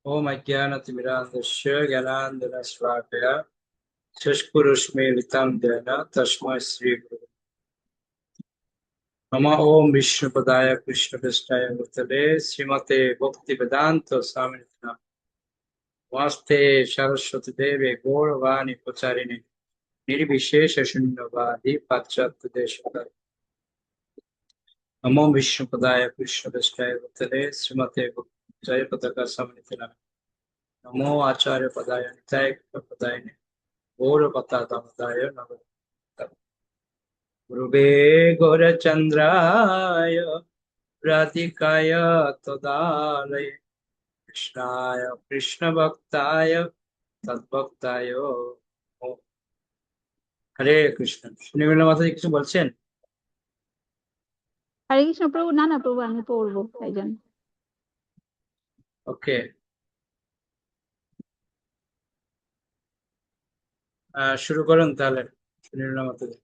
ओम अज्ञानतिमिरान्धस्य ज्ञानाञ्जनशलाकया चक्षुरुन्मीलितं येन तस्मै श्रीगुरवे नमः। ओम विष्णुपदाय कृष्णपृष्ठाय भूतले श्रीमते भक्तिवेदान्त स्वामिनिति नामिने नमस्ते सरस्वती देवे गौरवाणी प्रचारिणे निर्विशेष शून्यवादी पाश्चात्य देशतारिणे नमो विष्णुपदाय कृष्णपृष्ठाय भूतले श्रीमते भक्ति जय पताका स्वामिनिति नामिने नमो आचार्य पदाय निताय पदाय गौरवतादाय नमः। गुरुवे गौरचन्द्राय राधिकाय तदालय कृष्णाय कृष्णभक्ताय तद्भक्ताय नमः। হরে কৃষ্ণ। সুনীল মাতাজি কিছু বলছেন? হরে কৃষ্ণ প্রভু। না না প্রভু, আমি পড়বো তাই জন্য। ওকে, শুরু করুন তাহলে সুনীল মাতাজি।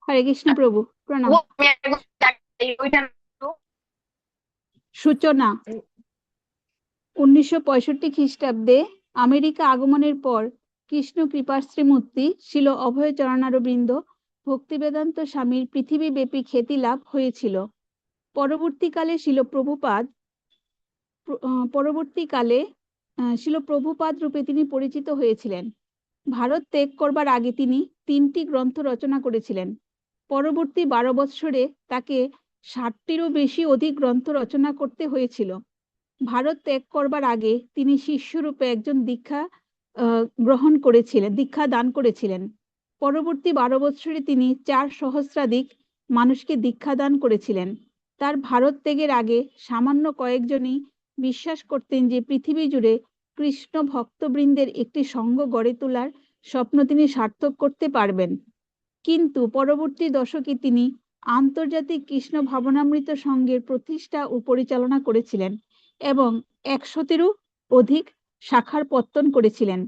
হরে কৃষ্ণ প্রভু, প্রণাম। সূচনা। 1965 খ্রিস্টাব্দে আমেরিকা আগমনের পর কৃষ্ণ কৃপার শ্রীমূর্তি শিল অভয় চরণারবিন্দ ভক্তিবেদান্ত স্বামীর পৃথিবীব্যাপী খ্যাতি লাভ হয়েছিল। পরবর্তীকালে শিল প্রভুপাদ রূপে তিনি পরিচিত হয়েছিলেন। ভারত ত্যাগ করবার আগে তিনি 3টি গ্রন্থ রচনা করেছিলেন। পরবর্তী 12 বৎসরে তাকে 60টিরও অধিক গ্রন্থ রচনা করতে হয়েছিল। ভারত ত্যাগ করবার আগে তিনি শিষ্যরূপে একজন দীক্ষা দান করেছিলেন। পরবর্তী 12 বৎসরে তিনি 4 সহস্রাধিক মানুষকে দীক্ষা দান করেছিলেন। তার ভারত ত্যাগের আগে সামান্য কয়েকজনই বিশ্বাস করতেন যে পৃথিবী জুড়ে কৃষ্ণ ভক্তবৃন্দের একটি সঙ্গ গড়ে তোলার স্বপ্ন তিনি সার্থক করতে পারবেন। কিন্তু পরবর্তী দশকে তিনি আন্তর্জাতিক কৃষ্ণ ভাবনামৃত সংঘের প্রতিষ্ঠা ও পরিচালনা করেছিলেন এবং 100-টিরও অধিক শাখার পত্তন করেছিলেন।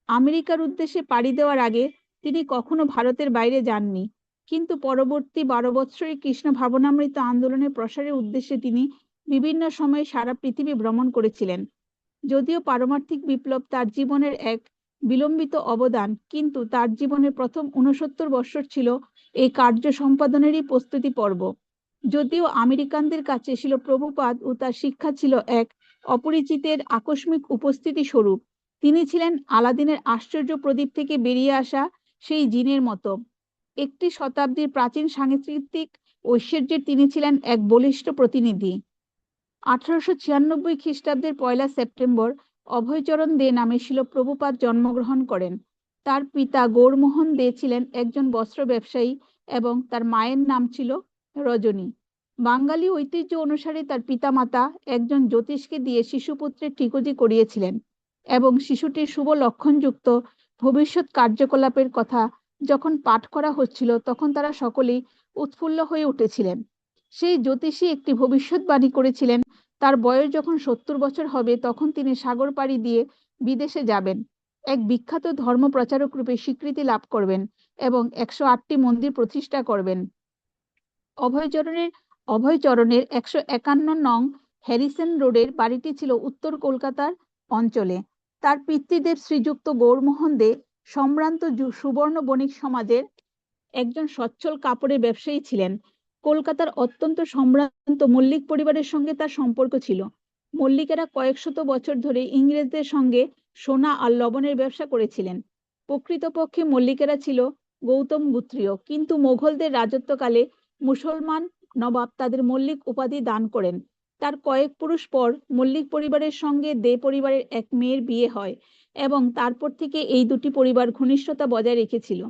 আমেরিকার উদ্দেশ্যে পাড়ি দেওয়ার আগে তিনি কখনো ভারতের বাইরে যাননি, কিন্তু পরবর্তী 12 বৎসরে কৃষ্ণ ভাবনামৃত আন্দোলনের প্রসারের উদ্দেশ্যে তিনি বিভিন্ন সময়ে সারা পৃথিবী ভ্রমণ করেছিলেন। যদিও পারমার্থিক বিপ্লব তার জীবনের এক বিলম্বিত অবদান, কিন্তু তার জীবনের প্রথম 69 বৎসর ছিল এই কার্য সম্পাদনেরই প্রস্তুতি পর্ব। যদিও আমেরিকানদের কাছে ছিল প্রভুপাদ ও তার শিক্ষা ছিল এক অপরিচিতের আকস্মিক উপস্থিতি স্বরূপ, তিনি ছিলেন আলাদিনের আশ্চর্য প্রদীপ থেকে বেরিয়ে আসা সেই জিনের মতো। একটি শতাব্দীর প্রাচীন সাংস্কৃতিক ঐশ্বর্যের তিনি ছিলেন এক বলিষ্ঠ প্রতিনিধি। 1896 খ্রিস্টাব্দের 1 সেপ্টেম্বর অভয়চরণ দে নামে শিল প্রভুপাদ জন্মগ্রহণ করেন। তার পিতা গৌরমোহন দে ছিলেন একজন বস্ত্র ব্যবসায়ী এবং তার মায়ের নাম ছিল রজনী। বাঙালি ঐতিহ্য অনুসারে তার পিতামাতা একজন জ্যোতিষকে দিয়ে শিশুপুত্রের ঠিকুজি করিয়েছিলেন এবং শিশুটির শুভ লক্ষণযুক্ত ভবিষ্যৎ কার্যকলাপের কথা যখন পাঠ করা হচ্ছিল তখন তারা সকলেই উৎফুল্ল হয়ে উঠেছিলেন। সেই জ্যোতিষী একটি ভবিষ্যৎবাণী করেছিলেন, তার বয়স যখন 70 বছর হবে তখন তিনি সাগর পাড়ি দিয়ে বিদেশে যাবেন, এক বিখ্যাত ধর্ম প্রচারক রূপে স্বীকৃতি লাভ করবেন এবং 108টি মন্দির প্রতিষ্ঠা করবেন। অভয়চরণের 151 নং হ্যারিসন রোডের বাড়িটি ছিল উত্তর কলকাতার অঞ্চলে। তার পিতৃদেব শ্রীযুক্ত গৌরমোহন দে সম্ভ্রান্ত সুবর্ণ বণিক সমাজের একজন সচ্ছল কাপড়ের ব্যবসায়ী ছিলেন। কলকাতার অত্যন্ত সম্ভ্রান্ত মল্লিক পরিবারের সঙ্গে তার সম্পর্ক ছিল। মল্লিকেরা কয়েক শত বছর ধরে ইংরেজদের সঙ্গে সোনা আর লবণের ব্যবসা করেছিলেন। প্রকৃতপক্ষে মল্লিকেরা ছিল গৌতম গোত্রীয়, কিন্তু মোগলদের রাজত্বকালে মুসলমান নবাব তাদের মল্লিক উপাধি দান করেন। তার কয়েক পুরুষ পর মল্লিক পরিবারের সঙ্গে দে পরিবারের এক মেয়ের বিয়ে হয় এবং তারপর থেকে এই দুটি পরিবার ঘনিষ্ঠতা বজায় রেখেছিল।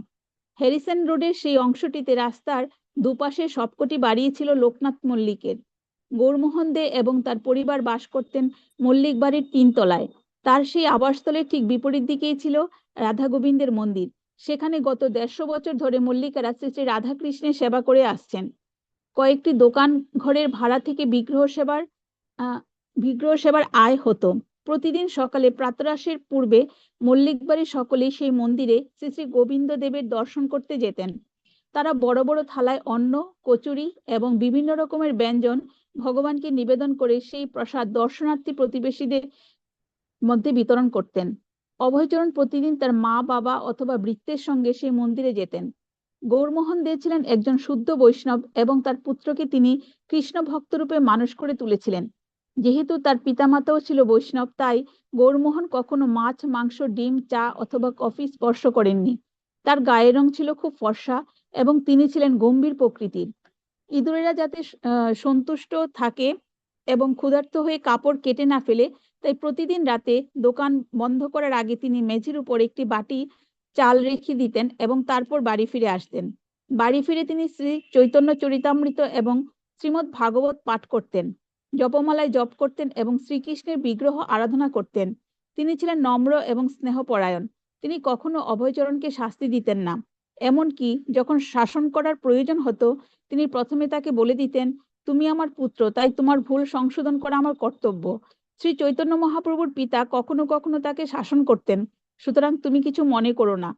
হ্যারিসন রোডের সেই অংশটিতে রাস্তার দুপাশে সবকটি বাড়িই ছিল লোকনাথ মল্লিকের। গৌরমোহন দে এবং তার পরিবার বাস করতেন মল্লিক বাড়ির 3 তলায়। তার সেই আবাসস্থলের ঠিক বিপরীত দিকেই ছিল রাধা গোবিন্দের মন্দির। সেখানে গত 150 বছর ধরে মল্লিকেরা শ্রী শ্রী রাধাকৃষ্ণের সেবা করে আসছেন। কয়েকটি দোকান ঘরের ভাড়া থেকে বিগ্রহ সেবার আয় হতো। প্রতিদিন সকালে প্রাতরাশের পূর্বে মল্লিক বাড়ির সকলেই সেই মন্দিরে শ্রী শ্রী গোবিন্দ দেবের দর্শন করতে যেতেন। তারা বড় বড় থালায় অন্ন, কচুরি এবং বিভিন্ন রকমের ব্যঞ্জন ভগবানকে নিবেদন করে সেই প্রসাদ দর্শনার্থী প্রতিবেশীদের মধ্যে বিতরণ করতেন। অভয়চরণ প্রতিদিন তার মা বাবা অথবা ভৃত্যের সঙ্গে সেই মন্দিরে যেতেন। গৌরমোহন দে ছিলেন একজন শুদ্ধ বৈষ্ণব এবং তার পুত্রকে তিনি কৃষ্ণ ভক্তরূপে মানুষ করে তুলেছিলেন। যেহেতু তার পিতামাতাও ছিল বৈষ্ণব, তাই গৌরমোহন কখনো মাছ, মাংস, ডিম, চা অথবা কফি স্পর্শ করেননি। তার গায়ের রং ছিল খুব ফর্সা এবং তিনি ছিলেন গম্ভীর প্রকৃতির। ইঁদুরেরা যাতে সন্তুষ্ট থাকে এবং ক্ষুধার্ত হয়ে কাপড় কেটে না ফেলে, তাই প্রতিদিন রাতে দোকান বন্ধ করার আগে তিনি মেঝের উপর একটি বাটি চাল রেখে দিতেন এবং তারপর বাড়ি ফিরে আসতেন। বাড়ি ফিরে তিনি শ্রী চৈতন্য চরিতামৃত এবং শ্রীমদ্ ভাগবত পাঠ করতেন, জপমালায় জপ করতেন এবং শ্রীকৃষ্ণের বিগ্রহ আরাধনা করতেন। তিনি ছিলেন নম্র এবং স্নেহপরায়ণ। তিনি কখনো অভয়চরণকে শাস্তি দিতেন না। এমনকি যখন শাসন করার প্রয়োজন হতো, তিনি প্রথমে তাকে বলে দিতেন, তুমি আমার পুত্র, তাই তোমার ভুল সংশোধন করা আমার কর্তব্য। শ্রী চৈতন্য মহাপ্রভুর পিতা কখনো কখনো তাকে শাসন করতেন, সুতরাং তুমি কিছু মনে করো না।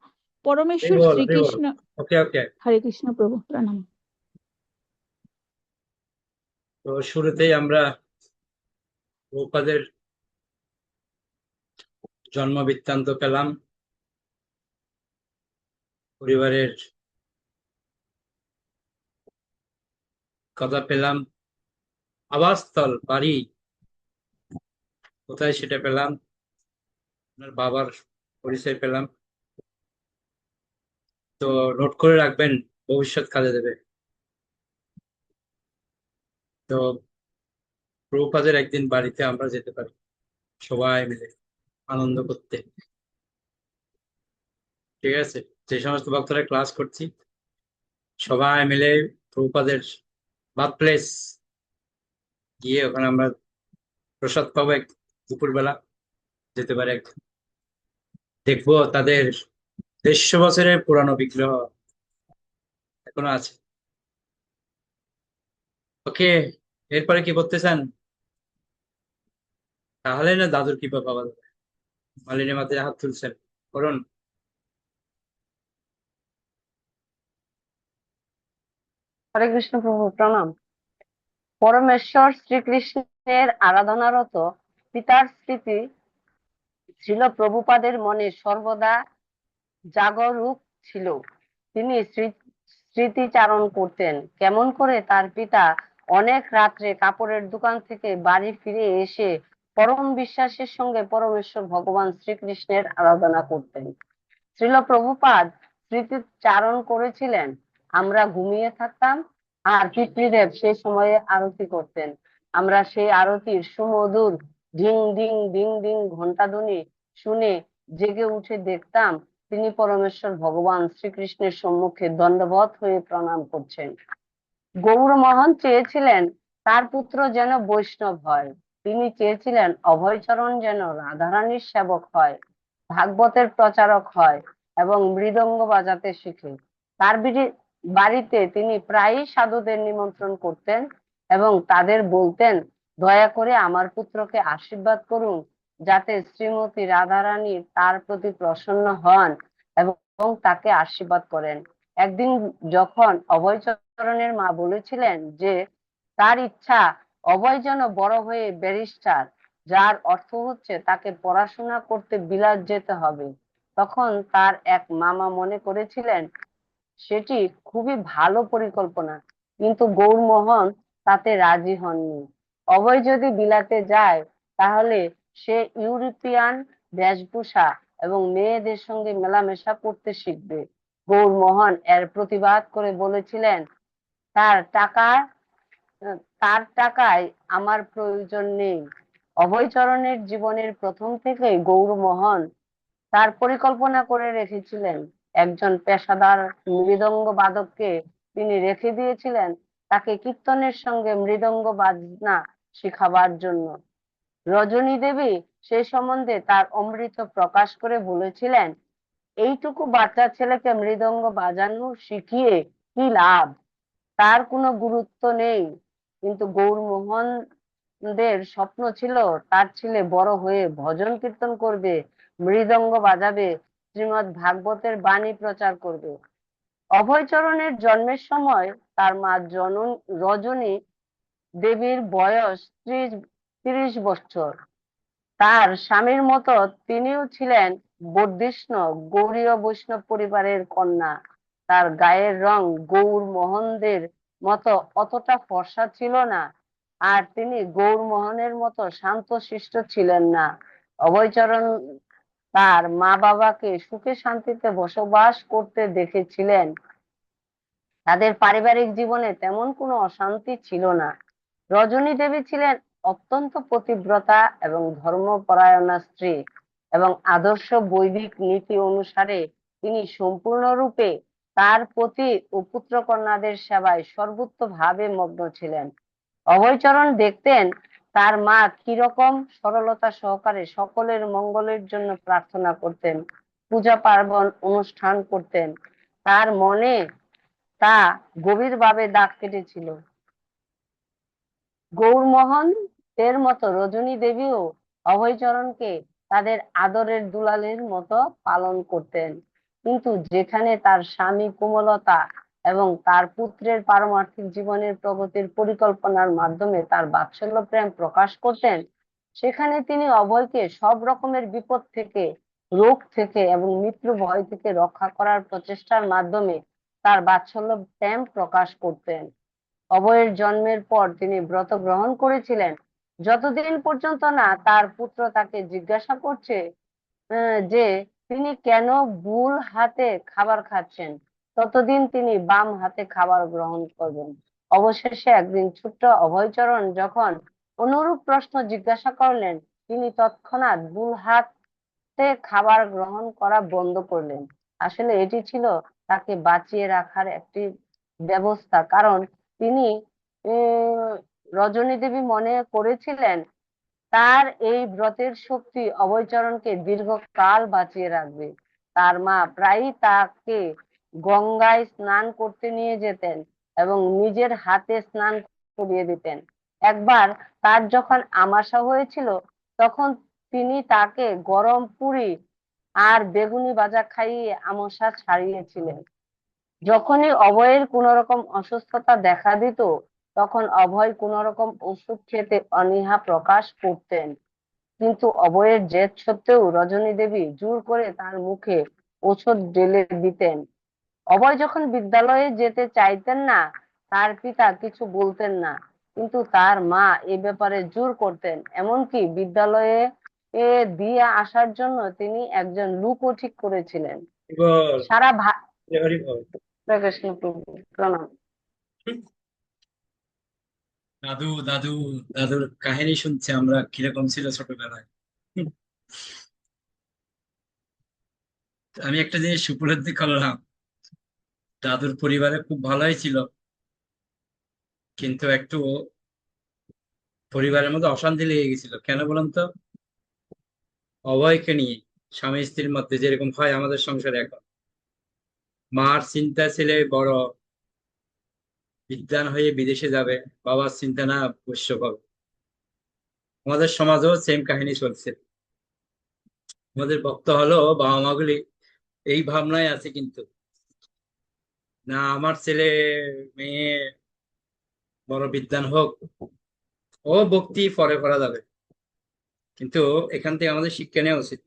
পরমেশ্বর শ্রীকৃষ্ণ। ওকে ওকে। হরে কৃষ্ণ প্রভু, প্রণাম। তো শুরুতেই আমরা প্রভুপাদের জন্ম বৃত্তান্ত পেলাম, পরিবারের কথা পেলাম, আবাসস্থল বাড়ি কোথায় সেটা পেলাম, আপনার বাবার পরিচয় পেলাম। তো নোট করে রাখবেন, ভবিষ্যৎ কাজে দেবে। তো প্রভুপাদের একদিন বাড়িতে আমরা যেতে পারি সবাই মিলে আনন্দ করতে, ঠিক আছে? যে সমস্ত ভক্তরা ক্লাস করছি সবাই মিলে প্রভুপাদের বার্থ প্লেস গিয়ে ওখানে আমরা প্রসাদ পাবো দুপুরবেলা, যেতে পারে একদিন। দেখবো তাদের 150 বছরের পুরানো বিগ্রহ এখনো আছে। ওকে, এরপরে কি করতে চান? তাহলে না দাদুর কৃপা পাওয়া যাবে। মালিনী মাথায় হাত তুলছেন, করুন। হরে কৃষ্ণ প্রভু, প্রণাম। পরমেশ্বর শ্রীকৃষ্ণের আরাধনারত পিতার স্মৃতি ছিল প্রভুপাদের মনে সর্বদা জাগরূক ছিল। তিনি স্মৃতিচারণ করতেন কেমন করে তার পিতা অনেক রাত্রে কাপড়ের দোকান থেকে বাড়ি ফিরে এসে পরম বিশ্বাসের সঙ্গে পরমেশ্বর ভগবান শ্রীকৃষ্ণের আরাধনা করতেন। শ্রীল প্রভুপাদ স্মৃতিচারণ করেছিলেন, আমরা ঘুমিয়ে থাকতাম আর পিতৃদেব সেই সময়ে আরতি করতেন। আমরা সেই আরতির সুমধুর ঢিং ঢিং ডিং ডিং ঘন্টাধ্বনি শুনে জেগে উঠে দেখতাম তিনি পরমেশ্বর ভগবান শ্রীকৃষ্ণের সম্মুখে দণ্ডবত হয়ে প্রণাম করছেন। গৌরমোহন চেয়েছিলেন তার পুত্র যেন বৈষ্ণব হয়। তিনি চেয়েছিলেন অভয়চরণ যেন রাধারানীর সেবক হয়, ভাগবতের প্রচারক হয় এবং মৃদঙ্গ বাজাতে শিখে। তার বাড়িতে তিনি প্রায়ই সাধুদের নিমন্ত্রণ করতেন এবং তাদের বলতেন, দয়া করে আমার পুত্রকে আশীর্বাদ করুন যাতে শ্রীমতী রাধারানী তার প্রতি প্রসন্ন হন এবং তাকে আশীর্বাদ করেন। একদিন যখন অভয়চরণের মা বলেছিলেন যে তার ইচ্ছা অভয় যেন বড় হয়ে ব্যারিস্টার, যার অর্থ হচ্ছে তাকে পড়াশোনা করতে বিলাত যেতে হবে, তখন তার এক মামা মনে করেছিলেন সেটি খুবই ভালো পরিকল্পনা, কিন্তু গৌরমোহন তাতে রাজি হননি। অভয় যদি বিলাতে যায় তাহলে সে ইউরোপিয়ান বেশভূষা এবং মেয়েদের সঙ্গে মেলামেশা করতে শিখবে। গৌরমোহন এর প্রতিবাদ করে বলেছিলেন, তার টাকা তার টাকায় আমার প্রয়োজন নেই। অভয়চরণের জীবনের প্রথম থেকেই গৌরমোহন তার পরিকল্পনা করে রেখেছিলেন। একজন পেশাদার মৃদঙ্গ বাদককে তিনি রেখে দিয়েছিলেন তাকে কীর্তনের সঙ্গে মৃদঙ্গ বাজনা শিখাবার জন্য। রজনী দেবী সে সম্বন্ধে তার অমৃত প্রকাশ করে বলেছিলেন, এইটুকু বাচ্চা ছেলেকে মৃদঙ্গ বাজানো শিখিয়ে কি লাভ, তার কোনো গুরুত্ব নেই। কিন্তু গৌরমোহনদের স্বপ্ন ছিল তার ছেলে বড় হয়ে ভজন কীর্তন করবে, মৃদঙ্গ বাজাবে, শ্রীমৎ ভাগবতের বাণী প্রচার করবে। অভয়চরণের জন্মের সময় তার মা রজনী দেবীর বয়স 30 বছর। তার স্বামীর মতো তিনিও ছিলেন বর্ধিষ্ণু গৌড়ীয় বৈষ্ণব পরিবারের কন্যা। তার গায়ের রং গৌর মোহনদের মতো অতটা ফর্সা ছিল না, আর তিনি গৌর মোহনের মতো শান্তশিষ্ট ছিলেন না। অভয়চরণ তার মা বাবাকে সুখে শান্তিতে বসবাস করতে দেখেছিলেন। তাদের পারিবারিক জীবনে তেমন কোনো অশান্তি ছিল না। রজনী দেবী ছিলেন অত্যন্ত পতিব্রতা এবং ধর্মপরায়ণা স্ত্রী, এবং আদর্শ বৈদিক নীতি অনুসারে তিনি সম্পূর্ণরূপে তার পতি ও পুত্রকন্যাদের সেবায় সর্বোত্তভাবে মগ্ন ছিলেন। অভয়চরণ দেখতেন তার মা কিরকম সরলতা সহকারে সকলের মঙ্গলের জন্য প্রার্থনা করতেন, পূজা পার্বণ অনুষ্ঠান করতেন। তার মনে তা গভীরভাবে দাগ কেটেছিল। গৌরমোহন এর মতো রজনী দেবীও অভয়চরণকে তাদের আদরের দুলালের মতো পালন করতেন, কিন্তু যেখানে তার স্বামী কোমলতা এবং তার পুত্রের পারমার্থিক জীবনের প্রগতির পরিকল্পনার মাধ্যমে তার বাৎসল্য প্রেম প্রকাশ করতেন, সেখানে তিনি অভয়কে সব রকমের বিপদ থেকে, রোগ থেকে এবং মৃত্যু ভয় থেকে রক্ষা করার প্রচেষ্টার মাধ্যমে তার বাৎসল্য প্রেম প্রকাশ করতেন। অভয়ের জন্মের পর তিনি ব্রত গ্রহণ করেছিলেন, যতদিন পর্যন্ত না তার পুত্র তাকে জিজ্ঞাসা করছে যে তিনি কেন ভুল হাতে খাবার খাচ্ছেন, ততদিন তিনি বাম হাতে খাবার গ্রহণ করবেন। অবশেষে একদিন ছোট্ট অভয়চরণ যখন অনুরূপ প্রশ্ন জিজ্ঞাসা করলেন, তিনি তৎক্ষণাৎ ভুল হাতে খাবার গ্রহণ করা বন্ধ করলেন। আসলে এটি ছিল তাকে বাঁচিয়ে রাখার একটি ব্যবস্থা, কারণ তিনি আহ, রজনী দেবী মনে করেছিলেন তার এই ব্রতের শক্তি অভয়চরণকে দীর্ঘকাল বাঁচিয়ে রাখবে। তার মা প্রায়ই তাকে গঙ্গায় স্নান করতে নিয়ে যেতেন এবং নিজের হাতে স্নান করিয়ে দিতেন। একবার তার যখন আমাশা হয়েছিল, তখন তিনি তাকে গরম পুরি আর বেগুনি ভাজা খাইয়ে আমাশা ছাড়িয়েছিলেন। যখনই অভয়ের কোন রকম অসুস্থতা দেখা দিত, তখন অভয় কোন রকম ওষুধ খেতে অনীহা প্রকাশ করতেন, কিন্তু অভয়ের জেদ সত্ত্বেও রজনী দেবী জোর করে তার মুখে ওষুধ ঢেলে দিতেন। অভয় যখন বিদ্যালয়ে যেতে চাইতেন না, তার পিতা কিছু বলতেন না, কিন্তু তার মা এ ব্যাপারে জোর করতেন। এমনকি বিদ্যালয়ে দিয়ে আসার জন্য তিনি একজন লোকও ঠিক করেছিলেন। বল। সারা হরি বল। কৃষ্ণ প্রভু, প্রণাম। দাদু দাদু দাদুর কাহিনী শুনছি আমরা কিরকম ছিল ছোটবেলায়। হুম। আমি একটা জিনিস উপলব্ধি করলাম, দাদুর পরিবারে খুব ভালোই ছিল, কিন্তু একটু পরিবারের মধ্যে অশান্তি লেগে গেছিল। কেন বলুন তো? অভয়কে নিয়ে, স্বামী স্ত্রীর মধ্যে যেরকম হয় আমাদের সংসারে এখন। মার চিন্তা ছেলে বড় বিদ্বান হয়ে বিদেশে যাবে, বাবার চিন্তা না পোষ্য পাবে। আমাদের সমাজেও সেম কাহিনী চলছে। আমাদের বক্ত হলো বাবা মা গুলি এই ভাবনায় আছে, কিন্তু না আমার ছেলে মেয়ে বড় বিদ্বান হোক, ও ভক্তি পরে করা যাবে। কিন্তু এখান থেকে আমাদের শিক্ষা নেওয়া উচিত।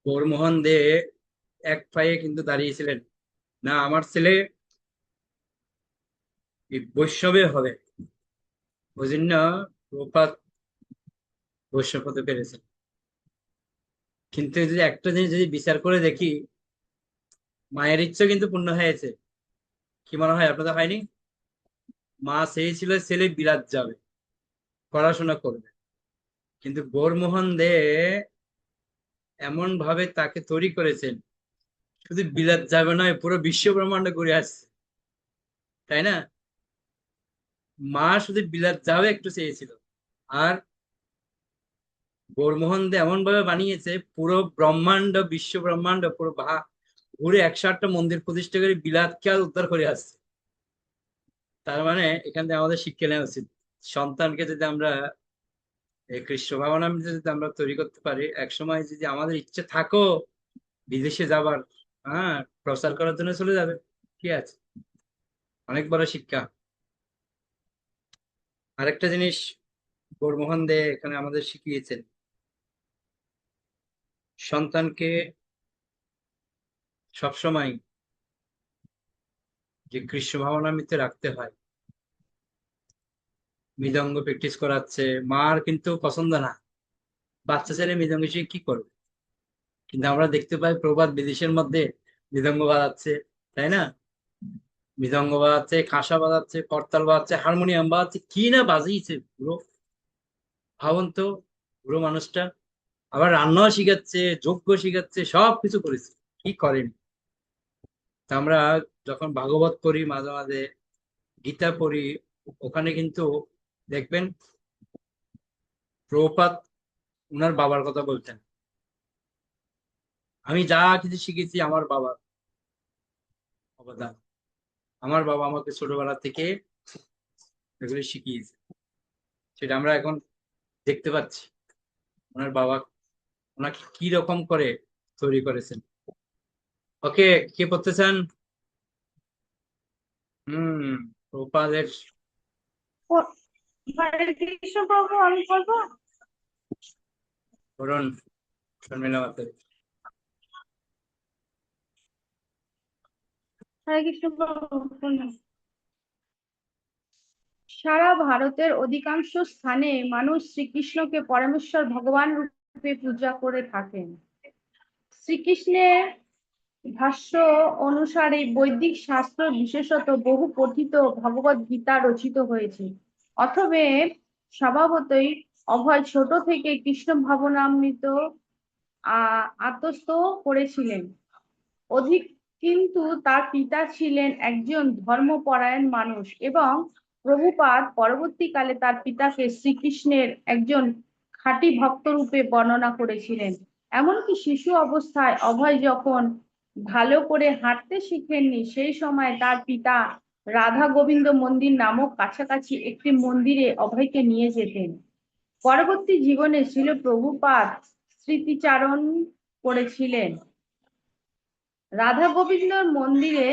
গৌরমোহন দে এক পায়ে কিন্তু দাঁড়িয়েছিলেন, না আমার ছেলে এই বৈষ্ণবে হবে। ওই জন্য প্রপাত বৈষ্ণব হতে পেরেছেন। কিন্তু যদি একটা জিনিস যদি বিচার করে দেখি, মায়ের ইচ্ছা কিন্তু পূর্ণ হয়েছে। কি মনে হয় আপনাদের হয়নি? মা চেয়েছিল ছেলে বিলাত যাবে, পড়াশোনা করবে, কিন্তু গৌরমোহন দে এমন ভাবে তাকে তৈরি করেছেন, শুধু বিলাত যাবে নয়, পুরো বিশ্ব ব্রহ্মাণ্ড ঘুরে আসছে, তাই না? মা শুধু বিলাত যাবে একটু চেয়েছিল, আর গৌরমোহন দে এমন ভাবে বানিয়েছে পুরো ব্রহ্মাণ্ড, বিশ্ব ব্রহ্মাণ্ড পুরো ঘুরে 108টা মন্দির প্রতিষ্ঠা করে বিলাতকে আর উদ্ধার করে আসছে। তার মানে এখান থেকে আমাদের শিক্ষা নেওয়া উচিত, সন্তানকে যদি আমরা এই কৃষ্ণ ভাবনা যদি আমরা তৈরি করতে পারি, একসময় যদি আমাদের ইচ্ছে থাকো বিদেশে যাবার, হ্যাঁ, প্রচার করার জন্য চলে যাবে, কি আছে। অনেক বড় শিক্ষা। আরেকটা জিনিস গৌরমোহন দে এখানে আমাদের শিখিয়েছেন, সন্তানকে সবসময় যে কৃষ্ণ ভাবনামৃতে রাখতে হয়। মৃদঙ্গ প্র্যাকটিস করাচ্ছে, মার কিন্তু পছন্দ না, বাচ্চা ছেলে মৃদঙ্গ শিখে কি করবে। কিন্তু আমরা দেখতে পাই প্রবাদ বিদেশের মধ্যে মৃদঙ্গ বাজাচ্ছে, তাই না? মৃদঙ্গ বাজাচ্ছে, কাঁসা বাজাচ্ছে, করতাল বাজাচ্ছে, হারমোনিয়াম বাজাচ্ছে, কি না বাজিয়েছে পুরো। ভাবুন তো, পুরো মানুষটা আবার রান্নাও শিখাচ্ছে, যজ্ঞ শিখাচ্ছে, সব কিছু করেছে, কি করেন। তা আমরা যখন ভাগবত পড়ি, মাঝে মাঝে গীতা পড়ি, ওখানে কিন্তু দেখবেন প্রভুপাদ উনার বাবার কথা বলতেন। আমি যা কিছু শিখেছি আমার বাবার অবদান। আমার বাবা আমাকে ছোটবেলা থেকে এগুলো শিখিয়েছে, সেটা আমরা এখন দেখতে পাচ্ছি। ওনার বাবা ওনাকে কি রকম করে তৈরি করেছেন। ওকে, কে পড়তে চান? হম, প্রভুপাদের হরে কৃষ্ণ প্রভু, আমি বলবো। পড়ুন শর্মিলা মাতে। হরে কৃষ্ণ প্রভু, বলুন। সারা ভারতের অধিকাংশ স্থানে মানুষ শ্রীকৃষ্ণকে পরমেশ্বর ভগবান রূপে পূজা করে থাকেন। শ্রীকৃষ্ণের ভাষ্য অনুসারে বৈদিক শাস্ত্র, বিশেষত বহু পঠিত ভগবত গীতা রচিত হয়েছে। অতএব স্বভাবতই অভয় ছোট থেকে কৃষ্ণ ভাবনামৃত আত্মস্থ করেছিলেন। অধিক কিন্তু তার পিতা ছিলেন একজন ধর্মপরায়ণ মানুষ এবং প্রভুপাদ পরবর্তীকালে তার পিতাকে শ্রীকৃষ্ণের একজন খাঁটি ভক্ত রূপে বর্ণনা করেছিলেন। এমনকি শিশু অবস্থায় অভয় যখন ভালো করে হাঁটতে শিখেননি, সেই সময় তার পিতা রাধা গোবিন্দ মন্দির নামক কাছাকাছি একটি মন্দিরে অভয়কে নিয়ে যেতেন। পরবর্তী জীবনে ছিল প্রভুপাদ স্মৃতিচারণ করেছিলেন। রাধা গোবিন্দর মন্দিরে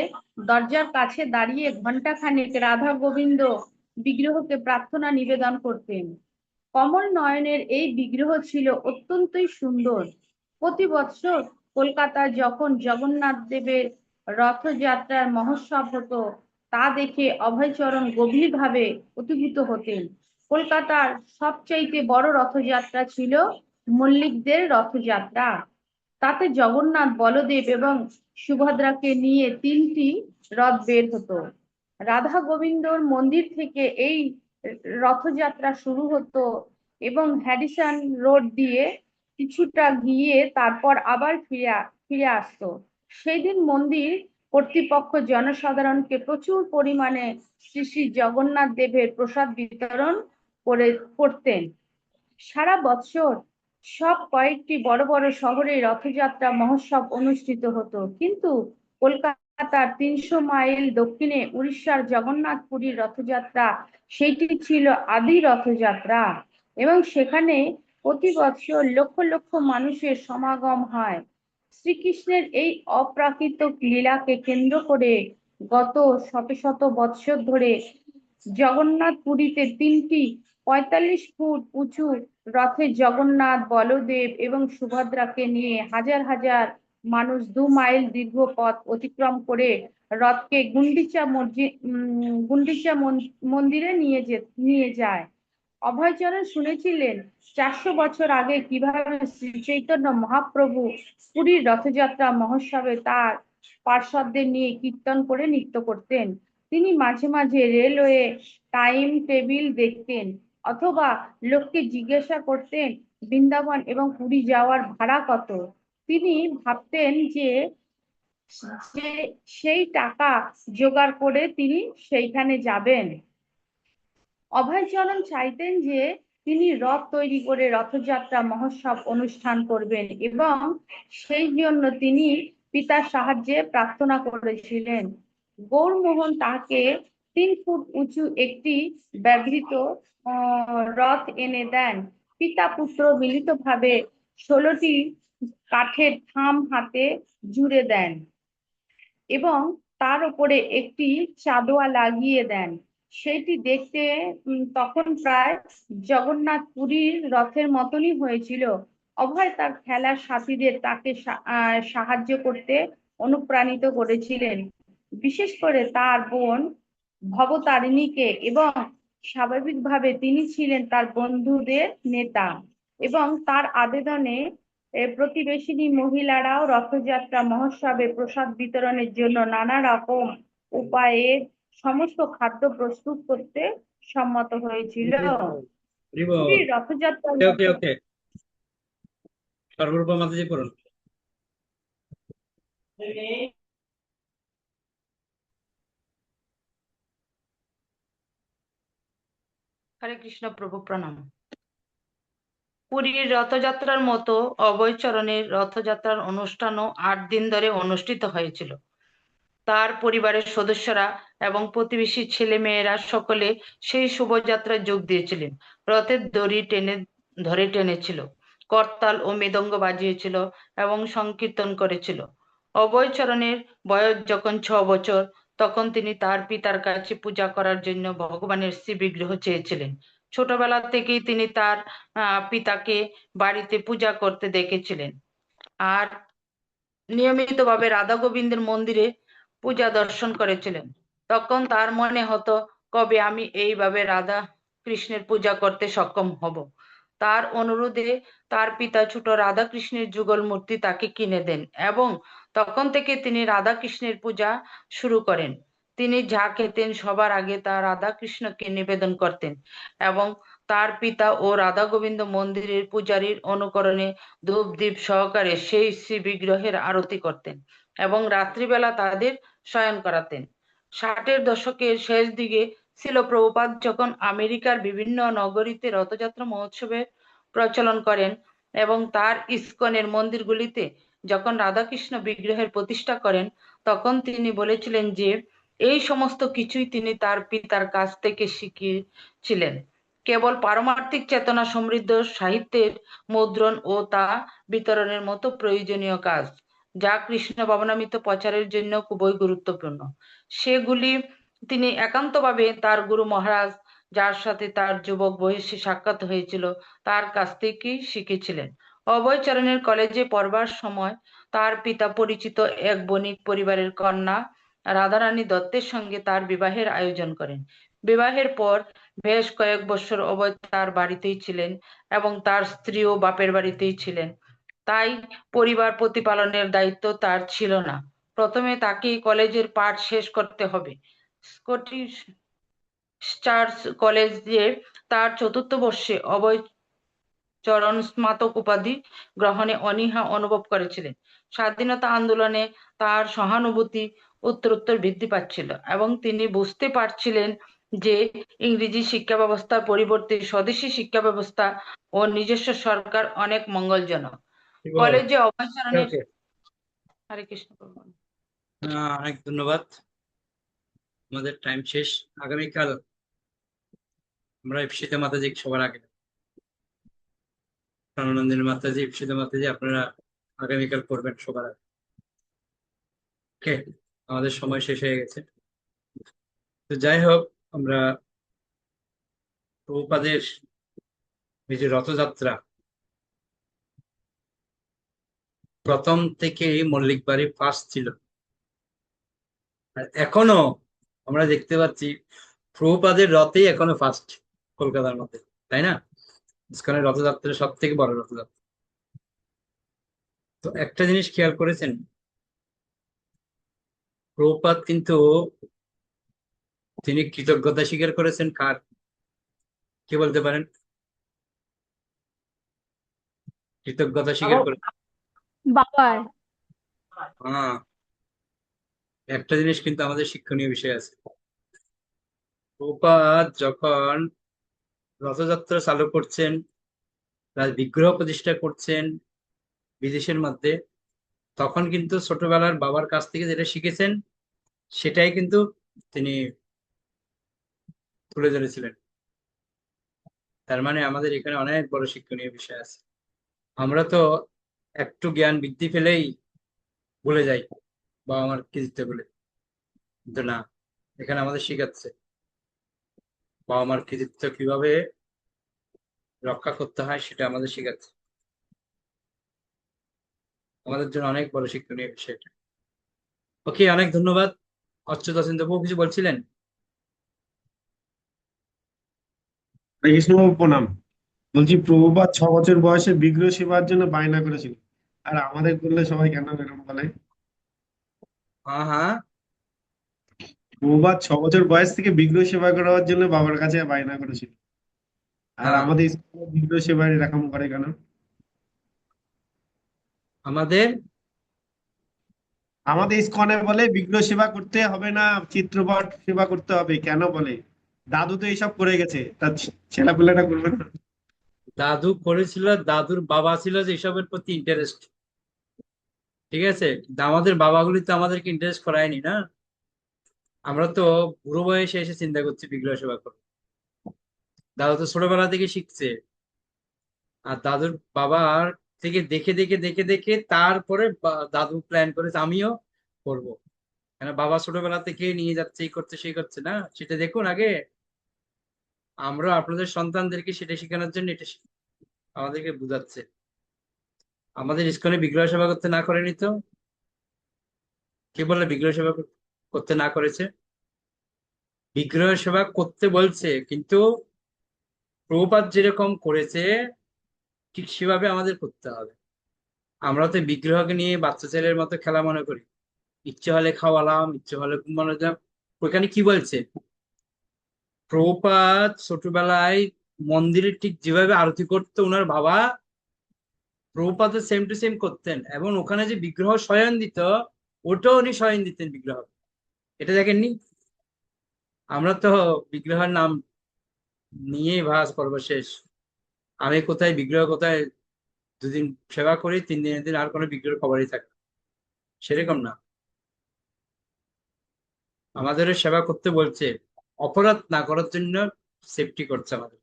দরজার কাছে দাঁড়িয়ে ঘণ্টাখানেক রাধা গোবিন্দ বিগ্রহকে প্রার্থনা নিবেদন করতেন। কমল নয়নের এই বিগ্রহ ছিল অত্যন্তই সুন্দর। প্রতি বছর কলকাতায় যখন জগন্নাথ দেবের রথযাত্রার মহোৎসব হতো, তা দেখে অভয়চরণ গভীরভাবে অভিভূত হতেন। কলকাতার সবচাইতে বড় রথযাত্রা ছিল মল্লিকদের রথযাত্রা। তাতে জগন্নাথ, বলদেব এবং সুভদ্রাকে নিয়ে তিনটি রথ বের হতো। রাধা গোবিন্দর মন্দির থেকে এই রথযাত্রা শুরু হতো এবং হ্যাডিসন রোড দিয়ে কিছুটা গিয়ে তারপর আবার ফিরে আসতো। সেই দিন মন্দির কর্তৃপক্ষ জনসাধারণকে প্রচুর পরিমাণে শ্রী শ্রী জগন্নাথ দেবের প্রসাদ বিতরণ করতেন। সারা বছর সব কয়েকটি বড় বড় শহরে রথযাত্রা মহোৎসব অনুষ্ঠিত হতো, কিন্তু কলকাতার ৩০০ মাইল দক্ষিণে উড়িষ্যার জগন্নাথপুরীর রথযাত্রা, সেইটি ছিল আদি রথযাত্রা এবং সেখানে প্রতি বছর লক্ষ লক্ষ মানুষের সমাগম হয়। শ্রীকৃষ্ণের এই অপ্রাকৃতিক লীলাকে কেন্দ্র করে গত শত শত বৎসর ধরে জগন্নাথপুরীতে তিনটি ৪৫ ফুট উঁচু রথে জগন্নাথ, বলদেব এবং সুভদ্রাকে নিয়ে হাজার হাজার মানুষ ২ মাইল দীর্ঘ পথ অতিক্রম করে রথকে গুন্ডিচা মন্দিরে নিয়ে যায়। অভয়চরণ শুনেছিলেন ৪০০ বছর আগে কিভাবে শ্রী চৈতন্য মহাপ্রভু পুরীর রথযাত্রা মহোৎসবে তার পার্ষদদের নিয়ে কীর্তন করে নৃত্য করতেন। তিনি মাঝে মাঝে রেলওয়ে টাইম টেবিল দেখতেন অথবা লোককে জিজ্ঞাসা করতেন বৃন্দাবন এবং পুরী যাওয়ার ভাড়া কত। তিনি ভাবতেন যে সেই টাকা জোগাড় করে তিনি সেইখানে যাবেন। অভয়চরণ চাইতেন যে তিনি রথ তৈরি করে রথযাত্রা মহোৎসব অনুষ্ঠান করবেন এবং সেই জন্য তিনি পিতার সাহায্যে প্রার্থনা করেছিলেন। গৌরমোহন তাকে ৩ ফুট উঁচু একটি ব্যবহৃত রথ এনে দেন। পিতা পুত্র মিলিতভাবে ১৬টি কাঠের থাম হাতে জুড়ে দেন এবং তার উপরে একটি চাঁদোয়া লাগিয়ে দেন। সেটি দেখতে তখন প্রায় জগন্নাথ পুরীর রথের মতনই হয়েছিল। অভয় তার খেলার সাথীদের তাকে সাহায্য করতে অনুপ্রাণিত করেছিলেন, বিশেষ করে তার বোন ভবতারিণীকে, এবং স্বাভাবিকভাবে তিনি ছিলেন তার বন্ধুদের নেতা, এবং তার আবেদনে প্রতিবেশিনী মহিলারাও রথযাত্রা মহোৎসবে প্রসাদ বিতরণের জন্য নানা রকম উপায়ে সমস্ত খাদ্য প্রস্তুত করতে সম্মত হয়েছিল। পুরীর রথযাত্রা ওকে ওকে ওকে, সর্বরূপা মাতাজি পড়ুন। হরে কৃষ্ণ প্রভু প্রণাম। পুরীর রথযাত্রার মতো অভয়চরণের রথযাত্রার অনুষ্ঠানও 8 দিন ধরে অনুষ্ঠিত হয়েছিল। তার পরিবারের সদস্যরা এবং প্রতিবেশী ছেলে মেয়েরা সকলে সেই শোভাযাত্রায় যোগ দিয়েছিলেন। রথের দড়ি টেনেছিল, করতাল ও মৃদঙ্গ বাজিয়েছিল এবং সংকীর্তন করেছিল। অভয়চরণের বয়স যখন 6 বছর, তখন তিনি তার পিতার কাছে পূজা করার জন্য ভগবানের শ্রী বিগ্রহ চেয়েছিলেন। ছোটবেলা থেকেই তিনি তার পিতাকে বাড়িতে পূজা করতে দেখেছিলেন আর নিয়মিতভাবে রাধা গোবিন্দের মন্দিরে পূজা দর্শন করেছিলেন। তখন তার মনে হতো, কবে আমি এইভাবে রাধা কৃষ্ণের পূজা করতে সক্ষম হব। তার অনুরোধে তার পিতা ছোট রাধা কৃষ্ণের যুগল মূর্তি তাকে কিনে দেন এবং তখন থেকে তিনি রাধা কৃষ্ণের পূজা শুরু করেন। তিনি যা খেতেন সবার আগে তা রাধা কৃষ্ণকে নিবেদন করতেন এবং তার পিতা ও রাধা গোবিন্দ মন্দিরের পূজারীর অনুকরণে ধূপ দ্বীপ সহকারে সেই শ্রী বিগ্রহের আরতি করতেন এবং রাত্রিবেলা তাদের শয়ন করাতেন। 60-এর দশকের শেষ দিকে ছিল প্রভুপাদ যখন আমেরিকার বিভিন্ন নগরীতে রথযাত্রা মহোৎসবের প্রচলন করেন এবং তার ইস্কনের মন্দিরগুলিতে যখন রাধাকৃষ্ণ বিগ্রহের প্রতিষ্ঠা করেন, তখন তিনি বলেছিলেন যে এই সমস্ত কিছুই তিনি তার পিতার কাছ থেকে শিখিয়েছিলেন। কেবল পারমার্থিক চেতনা সমৃদ্ধ সাহিত্যের মুদ্রণ ও তা বিতরণের মতো প্রয়োজনীয় কাজ, যা কৃষ্ণ ভাবনামৃত প্রচারের জন্য খুবই গুরুত্বপূর্ণ। সেগুলি তিনি একান্তভাবে তার গুরু মহারাজ, যার সাথে তার যুবক বয়সে সাক্ষাৎ হয়েছিল, তার কাছ থেকেই শিখেছিলেন। অভয়চরণের কলেজে পড়বার সময় তার পিতা পরিচিত এক বণিক পরিবারের কন্যা রাধারানী দত্তের সঙ্গে তার বিবাহের আয়োজন করেন। বিবাহের পর বেশ কয়েক বছর অভয় তার বাড়িতেই ছিলেন এবং তার স্ত্রীও বাপের বাড়িতেই ছিলেন। তাই পরিবার প্রতিপালনের দায়িত্ব তার ছিল না। প্রথমে তাকে কলেজের পাঠ শেষ করতে হবে। স্কটিশ চার্চ কলেজে তার 4র্থ বর্ষে অভয় চরণ স্নাতক উপাধি গ্রহণে অনীহা অনুভব করেছিলেন। স্বাধীনতা আন্দোলনে তার সহানুভূতি উত্তরোত্তর বৃদ্ধি পাচ্ছিল এবং তিনি বুঝতে পারছিলেন যে ইংরেজি শিক্ষা ব্যবস্থার পরিবর্তে স্বদেশী শিক্ষা ব্যবস্থা ও নিজস্ব সরকার অনেক মঙ্গলজনক। কলেজে অভয়চরণের ওকে, হরে কৃষ্ণ প্রভু। অনেক ধন্যবাদ। আমাদের টাইম শেষ। আগামীকাল আমরা ইপ্সিতা মাতাজি সবার আগে, প্রাণানন্দিনী মাতাজি, ইপ্সিতা মাতাজি, আপনারা আগামীকাল পড়বেন সবার আগে। ওকে, আমাদের সময় শেষ হয়ে গেছে। তো যাই হোক, আমরা প্রভুপাদের এই যে রথযাত্রা, প্রথম থেকে মল্লিক বাড়ি ফার্স্ট ছিল, আর এখনো আমরা দেখতে পাচ্ছি প্রভুপাদের রথেই এখনো ফার্স্ট কলকাতার মধ্যে, তাই না? ইস্কনের রথযাত্রা সব থেকে বড় রথযাত্রা। তো একটা জিনিস খেয়াল করেছেন, প্রভুপাদ কিন্তু তিনি কৃতজ্ঞতা স্বীকার করেছেন কার? কি বলতে পারেন? কৃতজ্ঞতা স্বীকার করে, বাবার। হ্যাঁ, একটা জিনিস কিন্তু আমাদের শিক্ষণীয় বিষয় আছে। প্রভুপাদ যখন রথযাত্রা চালু করছেন, তার বিগ্রহ প্রতিষ্ঠা করছেন বিদেশের মধ্যে, তখন কিন্তু ছোটবেলার বাবার কাছ থেকে যেটা শিখেছেন সেটাই কিন্তু তিনি তুলে ধরেছিলেন। তার মানে আমাদের এখানে অনেক বড় শিক্ষণীয় বিষয় আছে। আমরা তো একটু জ্ঞান বৃদ্ধি পেলেই ভুলে যাই বাবা মার কৃতিত্ব বলে। কিন্তু না, এখানে আমাদের শিখাচ্ছে বাবা মার কৃতিত্ব কিভাবে রক্ষা করতে হয়, সেটা আমাদের শিখাচ্ছে। আমাদের জন্য অনেক বড় শিক্ষণীয় বিষয় এটা। ওকে, অনেক ধন্যবাদ। অচ্যুত অচিন্ত বাবু কিছু বলছিলেন? হরে কৃষ্ণবাবু প্রণাম। বলছি প্রভুপাদ 6 বছর বয়সে বিগ্রহ সেবার জন্য বায়না করেছিল, আর আমাদের করলে সবাই কেন এরকম বলে? হ্যাঁ হ্যাঁ। প্রভুপাদ 6 বছর বয়স থেকে বিগ্রহ সেবা করার জন্য বাবার কাছে বায়না করেছিল, আর হ্যাঁ, আমাদের স্কুলে বিগ্রহ সেবা এরকম করে কেন? আমাদের আমাদের ইসকনে বলে বিগ্রহ সেবা করতে হবে না, চিত্রপট সেবা করতে হবে, কেন বলে? দাদু তো এইসব করে গেছে, তার ছেলেপুলেটা করবে না? দাদু করেছিল, দাদুর বাবা ছিল যে এসবের প্রতি ইন্টারেস্ট। ঠিক আছে, কিন্তু আমাদের বাবাগুলি তো আমাদেরকে ইন্টারেস্ট করায়নি না। আমরা তো বুড়ো বয়সে এসে চিন্তা করছি বিগ্রহ সেবা করবো। দাদু তো ছোটবেলা থেকে শিখছে, আর দাদুর বাবার থেকে দেখে দেখে দেখে দেখে তারপরে দাদু প্ল্যান করেছে আমিও করব। কেন বাবা ছোটবেলা থেকে নিয়ে যাচ্ছে, এই করছে সেই করছে না, সেটা দেখুন আগে। আমরা আপনাদের সন্তানদেরকে সেটা শেখানোর জন্য এটা আমাদেরকে বুঝাচ্ছে। আমাদের ইস্কনে বিগ্রহ সেবা করতে না করেনি তো? কে বলে বিগ্রহ সেবা করতে না করেছে? বিগ্রহ সেবা করতে বলছে, কিন্তু প্রভুপাদ যেরকম করেছে ঠিক সেভাবে আমাদের করতে হবে। আমরা তো বিগ্রহকে নিয়ে বাচ্চা ছেলের মতো খেলা মনে করি। ইচ্ছে হলে খাওয়ালাম, ইচ্ছে হলে ঘুমানো যাম। ওইখানে কি বলছে? প্রভুপাদ ছোটবেলায় মন্দিরে ঠিক যেভাবে আরতি করতো ওনার বাবা, প্রভুপাদ সেম টু সেম করতেন, এবং ওখানে যে বিগ্রহ শয়ন দিত, ওটাও উনি শয়ন দিতেন বিগ্রহ। এটা দেখেননি? আমরা তো বিগ্রহের নাম নিয়েই ভাস পর্ব শেষ। আমি কোথায় বিগ্রহ কোথায়, 2 দিন সেবা করি, 3 দিনের দিন আর কোনো বিগ্রহ খবরই থাকে না। সেরকম না, আমাদেরও সেবা করতে বলছে, অপরাধ না করার জন্য সেফটি করছে আমাদের,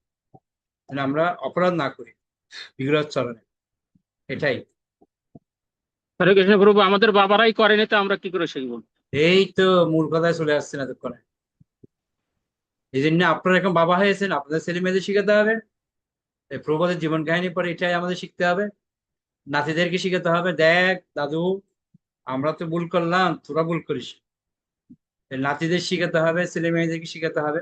যেন আমরা অপরাধ না করি বিগ্রহ চরণে। এটাই। হরে কৃষ্ণ প্রভু, আমাদের বাবারাই করেনি তো আমরা কি করে শিখবো? এই তো মূল কথায় চলে আসছে না এতক্ষণে। এই জন্য আপনারা এখন বাবা হয়েছেন, আপনাদের ছেলে মেয়েদের শিখাতে হবে। এই প্রভুদের জীবন কাহিনী পরে এটাই আমাদের শিখতে হবে। নাতিদেরকে শিখাতে হবে, দেখ দাদু আমরা তো ভুল করলাম, তোরা ভুল করিস। এই নাতিদের শিখাতে হবে, ছেলে মেয়েদেরকে শিখাতে হবে।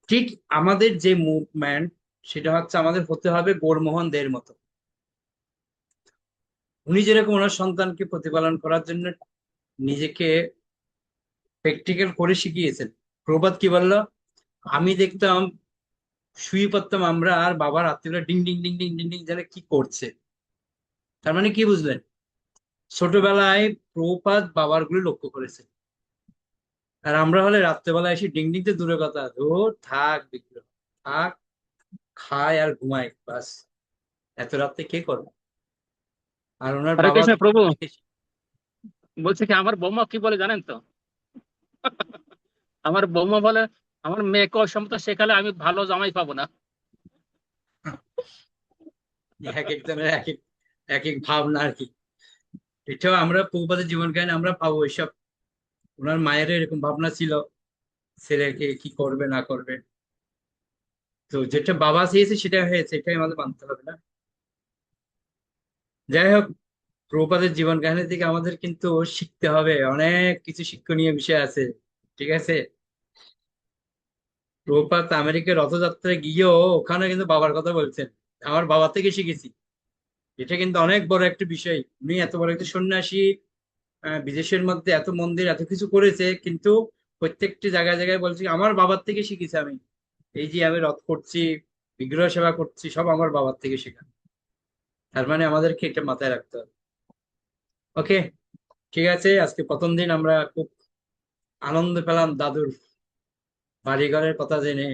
ঠিক আমাদের যে মুভমেন্ট, সেটা হচ্ছে আমাদের হতে হবে গৌরমোহন দের মতো। উনি যেরকম ওনার সন্তানকে প্রতিপালন করার জন্য নিজেকে প্র্যাকটিক্যাল করে শিখিয়েছেন। প্রবাদ কি বললো? আমি দেখতাম, শুয়ে পড়তাম আমরা, আর বাবার আত্মীয়রা ding ding ding ding ding ding যেন কি করছে। তার মানে কি বুঝলেন? ছোটবেলায় প্রপাত বাবার গুলো লক্ষ্য করেছে, আর আমরা হলে রাত্রেবেলা এসে ডিং ডিং তো দূরে কথা, ধর থাক বিগ্রহ থাক, খায় আর ঘুমায় বাস। এত রাত্রে কে করবে? আর ওনার হরে বাবা কৃষ্ণ তো প্রভু, বলছে কি আমার বৌমা কি বলে জানেন তো? আমার বৌমা বলে আমার মেয়েকে ওই সময় শেখালে আমি ভালো জামাই পাবো না। এক একজনের এক এক এক এক ভাবনা আর কি। এটাও আমরা প্রভুপাদের জীবন কাহিনী আমরা পাবো এইসব। ওনার মায়েরও এরকম ভাবনা ছিল, ছেলেকে কি করবে না করবে। তো যেটা বাবা চেয়েছে সেটা হয়েছে, এটাই আমাদের মানতে হবে না? যাই হোক, প্রভুপাদের জীবন কাহিনী থেকে আমাদের কিন্তু শিখতে হবে, অনেক কিছু শিক্ষণীয় বিষয় আছে। ঠিক আছে, প্রভুপাদ আমেরিকার রথযাত্রায় গিয়েও ওখানে কিন্তু বাবার কথা বলছেন, আমার বাবা থেকে শিখেছি। এটা কিন্তু অনেক বড় একটা বিষয়। উনি এত বড় একটা সন্ন্যাসী, বিদেশের মধ্যে এত মন্দির এত কিছু করেছে, কিন্তু প্রত্যেকটি জায়গায় জায়গায় বলছি আমার বাবার থেকে শিখেছি আমি। এই যে আমি রথ করছি, বিগ্রহ সেবা করছি, সব আমার বাবার থেকে শেখা। তার মানে আমাদেরকে এটা মাথায় রাখতে হবে। ওকে, ঠিক আছে। আজকে প্রথম দিন আমরা খুব আনন্দ পেলাম দাদুর বাড়িঘরের কথা জেনে,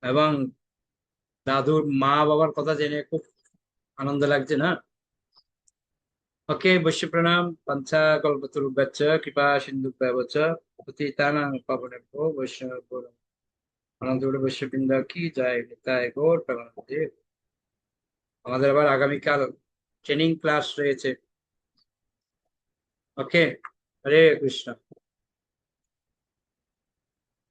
এবং দাদুর মা বাবার কথা জেনে খুব আনন্দ লাগছে না? ওকে, বৈশ্য প্রণাম। পঞ্চা কল্পতরুভ্যশ্চ কৃপা সিন্ধুভ্যেব চ পতিতানাং পাবনেভ্যো বৈষ্ণবেভ্যো নমঃ। অনন্তগুলো বৈশ্যবৃন্দ কি জয়, নিতাই গৌর প্রেমানন্দে। আমাদের আবার আগামীকাল ট্রেনিং ক্লাস রয়েছে। ওকে। হরে কৃষ্ণ।